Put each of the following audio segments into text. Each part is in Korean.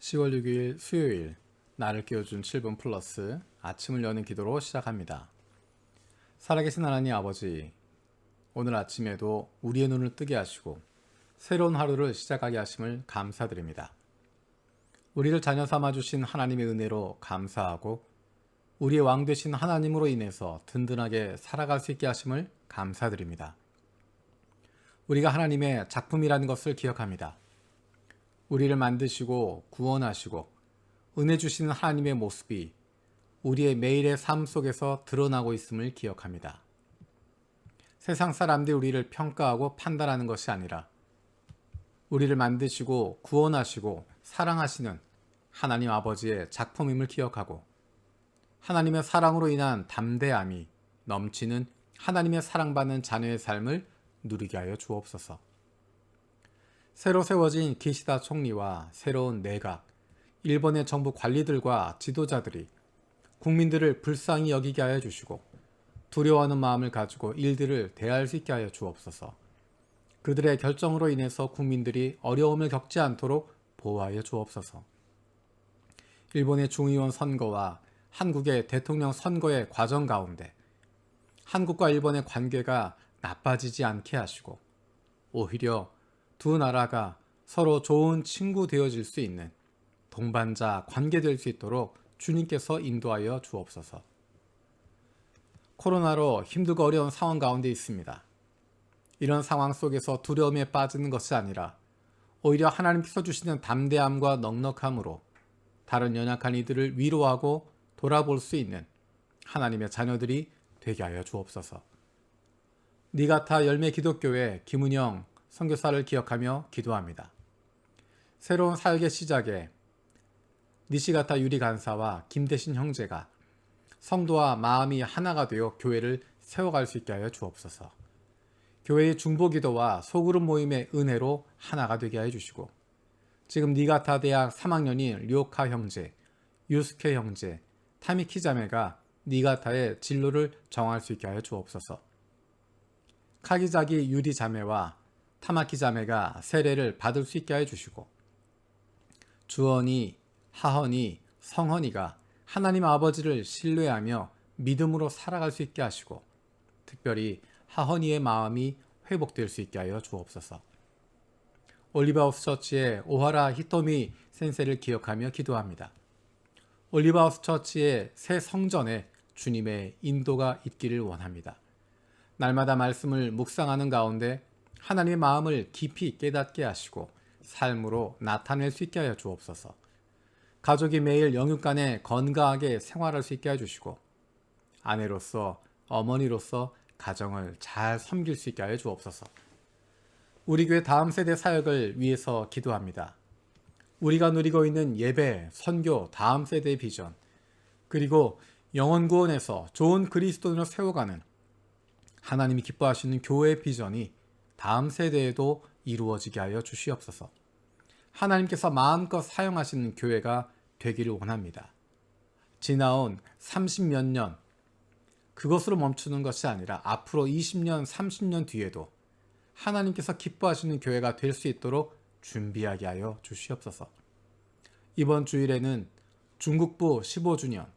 10월 6일 수요일 나를 깨워준 7분 플러스 아침을 여는 기도로 시작합니다. 살아계신 하나님 아버지, 오늘 아침에도 우리의 눈을 뜨게 하시고 새로운 하루를 시작하게 하심을 감사드립니다. 우리를 자녀 삼아주신 하나님의 은혜로 감사하고 우리의 왕 되신 하나님으로 인해서 든든하게 살아갈 수 있게 하심을 감사드립니다. 우리가 하나님의 작품이라는 것을 기억합니다. 우리를 만드시고 구원하시고 은혜 주시는 하나님의 모습이 우리의 매일의 삶 속에서 드러나고 있음을 기억합니다. 세상 사람들이 우리를 평가하고 판단하는 것이 아니라 우리를 만드시고 구원하시고 사랑하시는 하나님 아버지의 작품임을 기억하고 하나님의 사랑으로 인한 담대함이 넘치는 하나님의 사랑받는 자녀의 삶을 누리게 하여 주옵소서. 새로 세워진 기시다 총리와 새로운 내각, 일본의 정부 관리들과 지도자들이 국민들을 불쌍히 여기게 하여 주시고 두려워하는 마음을 가지고 일들을 대할 수 있게 하여 주옵소서. 그들의 결정으로 인해서 국민들이 어려움을 겪지 않도록 보호하여 주옵소서. 일본의 중의원 선거와 한국의 대통령 선거의 과정 가운데 한국과 일본의 관계가 나빠지지 않게 하시고 오히려 두 나라가 서로 좋은 친구 되어질 수 있는 동반자 관계 될 수 있도록 주님께서 인도하여 주옵소서. 코로나로 힘들고 어려운 상황 가운데 있습니다. 이런 상황 속에서 두려움에 빠지는 것이 아니라 오히려 하나님께서 주시는 담대함과 넉넉함으로 다른 연약한 이들을 위로하고 돌아볼 수 있는 하나님의 자녀들이 되게 하여 주옵소서. 니가타 열매 기독교회 김은영 선교사를 기억하며 기도합니다. 새로운 사역의 시작에 니시가타 유리 간사와 김대신 형제가 성도와 마음이 하나가 되어 교회를 세워갈 수 있게 하여 주옵소서. 교회의 중보기도와 소그룹 모임의 은혜로 하나가 되게 하여 주시고 지금 니가타 대학 3학년인 료카 형제, 유스케 형제, 타미키 자매가 니가타의 진로를 정할 수 있게 하여 주옵소서. 카기자기 유리 자매와 타마키 자매가 세례를 받을 수 있게 해주시고 주헌이, 하헌이, 성헌이가 하나님 아버지를 신뢰하며 믿음으로 살아갈 수 있게 하시고 특별히 하헌이의 마음이 회복될 수 있게 하여 주옵소서. 올리브하우스 처치의 오하라 히토미 센세를 기억하며 기도합니다. 올리브하우스 처치의 새 성전에 주님의 인도가 있기를 원합니다. 날마다 말씀을 묵상하는 가운데 하나님의 마음을 깊이 깨닫게 하시고 삶으로 나타낼 수 있게 하여 주옵소서. 가족이 매일 영육간에 건강하게 생활할 수 있게 해주시고 아내로서 어머니로서 가정을 잘 섬길 수 있게 하여 주옵소서. 우리 교회 다음 세대 사역을 위해서 기도합니다. 우리가 누리고 있는 예배, 선교, 다음 세대의 비전 그리고 영혼 구원에서 좋은 그리스도인을 세워가는 하나님이 기뻐하시는 교회의 비전이 다음 세대에도 이루어지게 하여 주시옵소서. 하나님께서 마음껏 사용하시는 교회가 되기를 원합니다. 지나온 30몇 년 그것으로 멈추는 것이 아니라 앞으로 20년, 30년 뒤에도 하나님께서 기뻐하시는 교회가 될 수 있도록 준비하게 하여 주시옵소서. 이번 주일에는 중국부 15주년,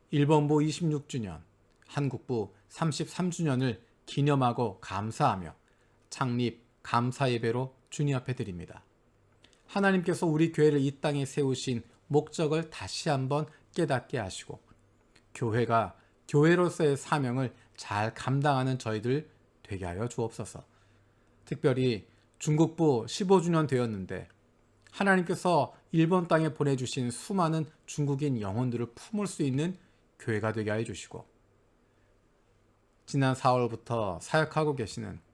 일본부 26주년, 한국부 33주년을 기념하고 감사하며 창립 감사 예배로 주님 앞에 드립니다. 하나님께서 우리 교회를 이 땅에 세우신 목적을 다시 한번 깨닫게 하시고 교회가 교회로서의 사명을 잘 감당하는 저희들 되게 하여 주옵소서. 특별히 중국부 15주년 되었는데 하나님께서 일본 땅에 보내주신 수많은 중국인 영혼들을 품을 수 있는 교회가 되게 하여 주시고 지난 4월부터 사역하고 계시는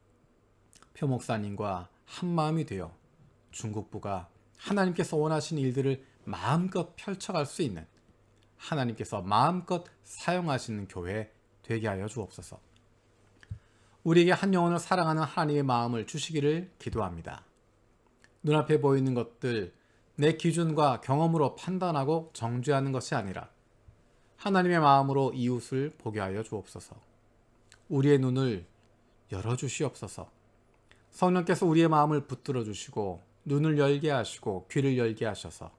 표 목사님과 한마음이 되어 중국부가 하나님께서 원하시는 일들을 마음껏 펼쳐갈 수 있는 하나님께서 마음껏 사용하시는 교회 되게 하여 주옵소서. 우리에게 한 영혼을 사랑하는 하나님의 마음을 주시기를 기도합니다. 눈앞에 보이는 것들 내 기준과 경험으로 판단하고 정죄하는 것이 아니라 하나님의 마음으로 이웃을 보게 하여 주옵소서. 우리의 눈을 열어주시옵소서. 성령께서 우리의 마음을 붙들어 주시고 눈을 열게 하시고 귀를 열게 하셔서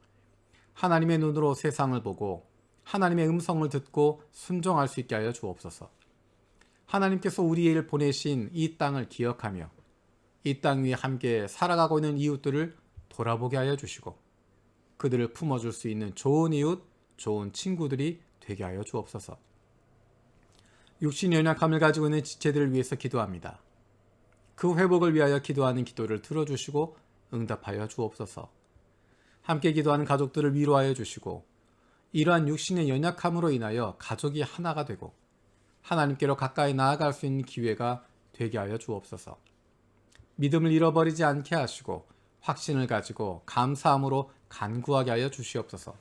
하나님의 눈으로 세상을 보고 하나님의 음성을 듣고 순종할 수 있게 하여 주옵소서. 하나님께서 우리를 보내신 이 땅을 기억하며 이 땅 위에 함께 살아가고 있는 이웃들을 돌아보게 하여 주시고 그들을 품어줄 수 있는 좋은 이웃, 좋은 친구들이 되게 하여 주옵소서. 육신 연약함을 가지고 있는 지체들을 위해서 기도합니다. 그 회복을 위하여 기도하는 기도를 들어주시고 응답하여 주옵소서. 함께 기도하는 가족들을 위로하여 주시고 이러한 육신의 연약함으로 인하여 가족이 하나가 되고 하나님께로 가까이 나아갈 수 있는 기회가 되게 하여 주옵소서. 믿음을 잃어버리지 않게 하시고 확신을 가지고 감사함으로 간구하게 하여 주시옵소서.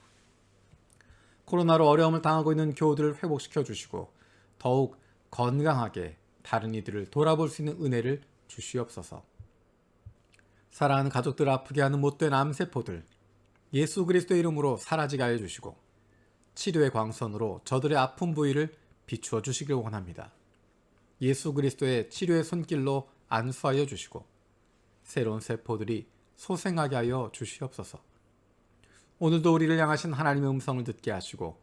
코로나로 어려움을 당하고 있는 교우들을 회복시켜 주시고 더욱 건강하게 다른 이들을 돌아볼 수 있는 은혜를 주시옵소서. 사랑하는 가족들을 아프게 하는 못된 암세포들 예수 그리스도의 이름으로 사라지게 하여 주시고 치료의 광선으로 저들의 아픈 부위를 비추어 주시길 원합니다. 예수 그리스도의 치료의 손길로 안수하여 주시고 새로운 세포들이 소생하게 하여 주시옵소서. 오늘도 우리를 향하신 하나님의 음성을 듣게 하시고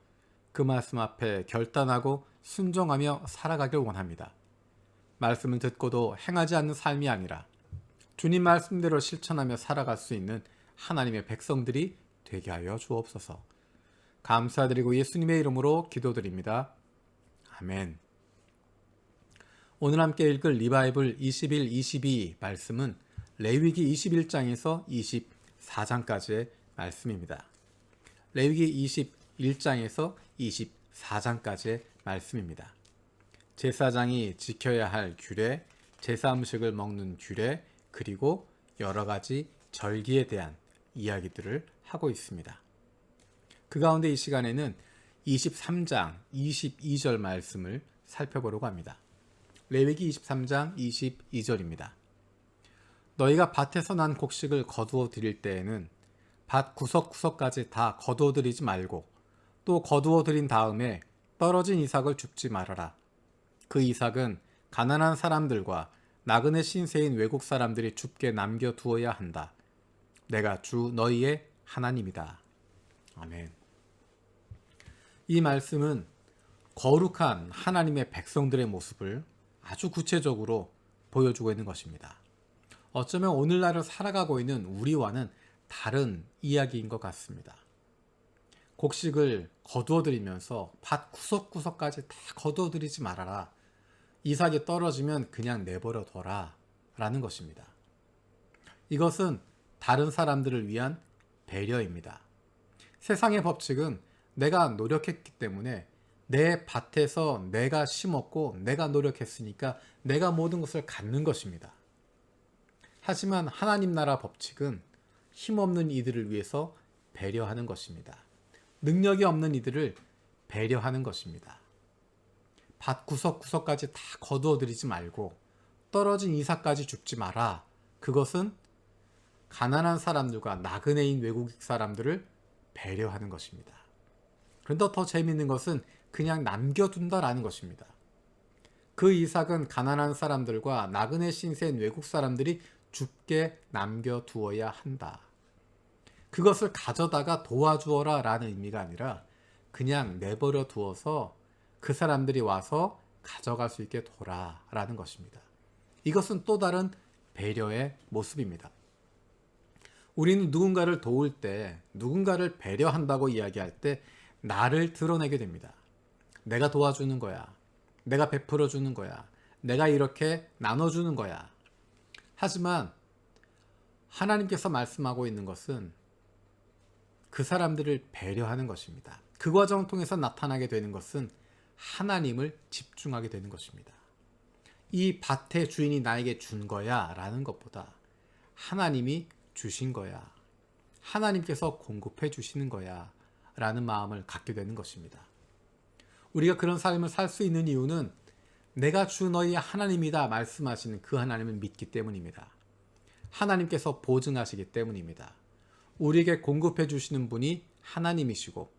그 말씀 앞에 결단하고 순종하며 살아가길 원합니다. 말씀을 듣고도 행하지 않는 삶이 아니라 주님 말씀대로 실천하며 살아갈 수 있는 하나님의 백성들이 되게 하여 주옵소서. 감사드리고 예수님의 이름으로 기도드립니다. 아멘. 오늘 함께 읽을 리바이블 21, 22 말씀은 레위기 21장에서 24장까지의 말씀입니다. 레위기 21장에서 24장까지의 말씀입니다. 제사장이 지켜야 할 규례, 제사 음식을 먹는 규례, 그리고 여러 가지 절기에 대한 이야기들을 하고 있습니다. 그 가운데 이 시간에는 23장 22절 말씀을 살펴보려고 합니다. 레위기 23장 22절입니다. 너희가 밭에서 난 곡식을 거두어 드릴 때에는 밭 구석구석까지 다 거두어 드리지 말고 또 거두어 드린 다음에 떨어진 이삭을 줍지 말아라. 그 이삭은 가난한 사람들과 나그네 신세인 외국 사람들이 줍게 남겨두어야 한다. 내가 주 너희의 하나님이다. 아멘. 이 말씀은 거룩한 하나님의 백성들의 모습을 아주 구체적으로 보여주고 있는 것입니다. 어쩌면 오늘날을 살아가고 있는 우리와는 다른 이야기인 것 같습니다. 곡식을 거두어드리면서 밭 구석구석까지 다 거두어드리지 말아라. 이삭이 떨어지면 그냥 내버려둬라 라는 것입니다. 이것은 다른 사람들을 위한 배려입니다. 세상의 법칙은 내가 노력했기 때문에 내 밭에서 내가 심었고 내가 노력했으니까 내가 모든 것을 갖는 것입니다. 하지만 하나님 나라 법칙은 힘없는 이들을 위해서 배려하는 것입니다. 능력이 없는 이들을 배려하는 것입니다. 밭 구석구석까지 다 거두어드리지 말고 떨어진 이삭까지 줍지 마라. 그것은 가난한 사람들과 나그네인 외국 사람들을 배려하는 것입니다. 그런데 더 재미있는 것은 그냥 남겨둔다라는 것입니다. 그 이삭은 가난한 사람들과 나그네 신세인 외국 사람들이 죽게 남겨두어야 한다. 그것을 가져다가 도와주어라 라는 의미가 아니라 그냥 내버려 두어서 그 사람들이 와서 가져갈 수 있게 둬라 라는 것입니다. 이것은 또 다른 배려의 모습입니다. 우리는 누군가를 도울 때, 누군가를 배려한다고 이야기할 때 나를 드러내게 됩니다. 내가 도와주는 거야. 내가 베풀어 주는 거야. 내가 이렇게 나눠주는 거야. 하지만 하나님께서 말씀하고 있는 것은 그 사람들을 배려하는 것입니다. 그 과정을 통해서 나타나게 되는 것은 하나님을 집중하게 되는 것입니다. 이 밭의 주인이 나에게 준 거야 라는 것보다 하나님이 주신 거야. 하나님께서 공급해 주시는 거야 라는 마음을 갖게 되는 것입니다. 우리가 그런 삶을 살 수 있는 이유는 내가 주 너희의 하나님이다 말씀하시는 그 하나님을 믿기 때문입니다. 하나님께서 보증하시기 때문입니다. 우리에게 공급해 주시는 분이 하나님이시고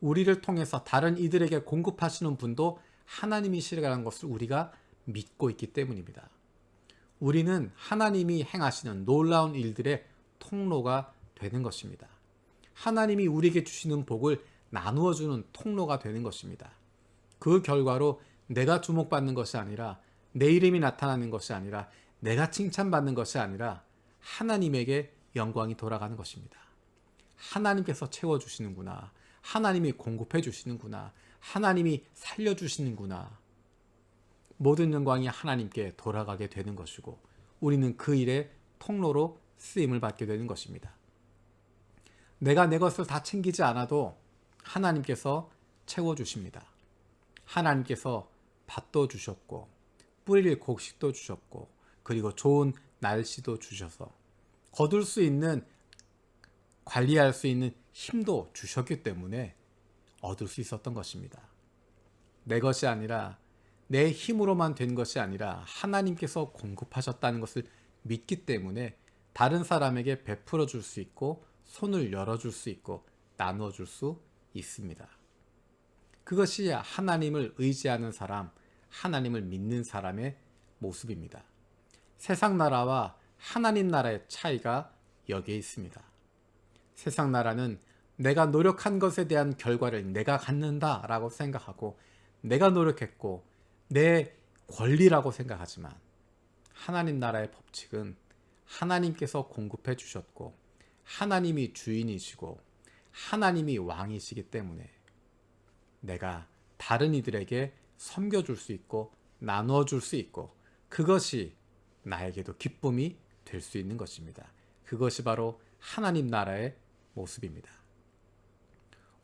우리를 통해서 다른 이들에게 공급하시는 분도 하나님이시라는 것을 우리가 믿고 있기 때문입니다. 우리는 하나님이 행하시는 놀라운 일들의 통로가 되는 것입니다. 하나님이 우리에게 주시는 복을 나누어 주는 통로가 되는 것입니다. 그 결과로 내가 주목받는 것이 아니라, 내 이름이 나타나는 것이 아니라, 내가 칭찬받는 것이 아니라 하나님에게 영광이 돌아가는 것입니다. 하나님께서 채워주시는구나. 하나님이 공급해 주시는구나. 하나님이 살려주시는구나. 모든 영광이 하나님께 돌아가게 되는 것이고, 우리는 그 일의 통로로 쓰임을 받게 되는 것입니다. 내가 내 것을 다 챙기지 않아도 하나님께서 채워주십니다. 하나님께서 밭도 주셨고, 뿌릴 곡식도 주셨고, 그리고 좋은 날씨도 주셔서 거둘 수 있는, 관리할 수 있는 힘도 주셨기 때문에 얻을 수 있었던 것입니다. 내 것이 아니라, 내 힘으로만 된 것이 아니라 하나님께서 공급하셨다는 것을 믿기 때문에 다른 사람에게 베풀어 줄 수 있고, 손을 열어줄 수 있고, 나누어 줄 수 있습니다. 그것이 하나님을 의지하는 사람, 하나님을 믿는 사람의 모습입니다. 세상 나라와 하나님 나라의 차이가 여기에 있습니다. 세상 나라는 내가 노력한 것에 대한 결과를 내가 갖는다라고 생각하고, 내가 노력했고 내 권리라고 생각하지만, 하나님 나라의 법칙은 하나님께서 공급해 주셨고, 하나님이 주인이시고 하나님이 왕이시기 때문에 내가 다른 이들에게 섬겨줄 수 있고 나누어 줄 수 있고, 그것이 나에게도 기쁨이 될 수 있는 것입니다. 그것이 바로 하나님 나라의 모습입니다.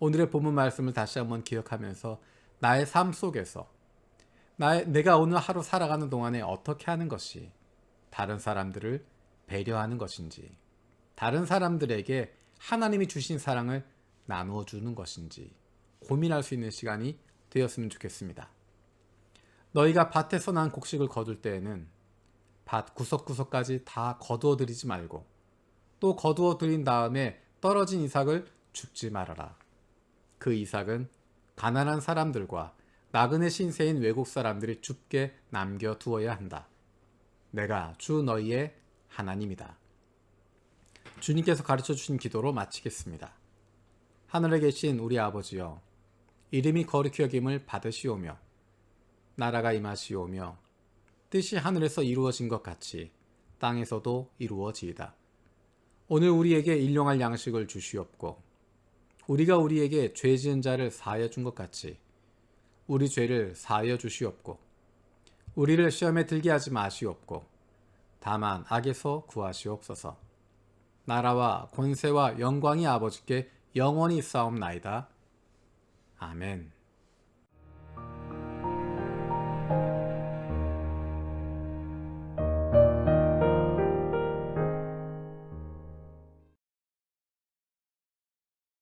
오늘의 본문 말씀을 다시 한번 기억하면서 나의 삶 속에서 내가 오늘 하루 살아가는 동안에 어떻게 하는 것이 다른 사람들을 배려하는 것인지, 다른 사람들에게 하나님이 주신 사랑을 나누어 주는 것인지 고민할 수 있는 시간이 되었으면 좋겠습니다. 너희가 밭에서 난 곡식을 거둘 때에는 밭 구석구석까지 다 거두어 들이지 말고, 또 거두어 들인 다음에 떨어진 이삭을 줍지 말아라. 그 이삭은 가난한 사람들과 나그네 신세인 외국 사람들이 줍게 남겨두어야 한다. 내가 주 너희의 하나님이다. 주님께서 가르쳐 주신 기도로 마치겠습니다. 하늘에 계신 우리 아버지여, 이름이 거룩히 여김을 받으시오며 나라가 임하시오며 뜻이 하늘에서 이루어진 것 같이 땅에서도 이루어지이다. 오늘 우리에게 일용할 양식을 주시옵고, 우리가 우리에게 죄 지은 자를 사하여 준 것 같이 우리 죄를 사하여 주시옵고, 우리를 시험에 들게 하지 마시옵고 다만 악에서 구하시옵소서. 나라와 권세와 영광이 아버지께 영원히 있사옵나이다. 아멘.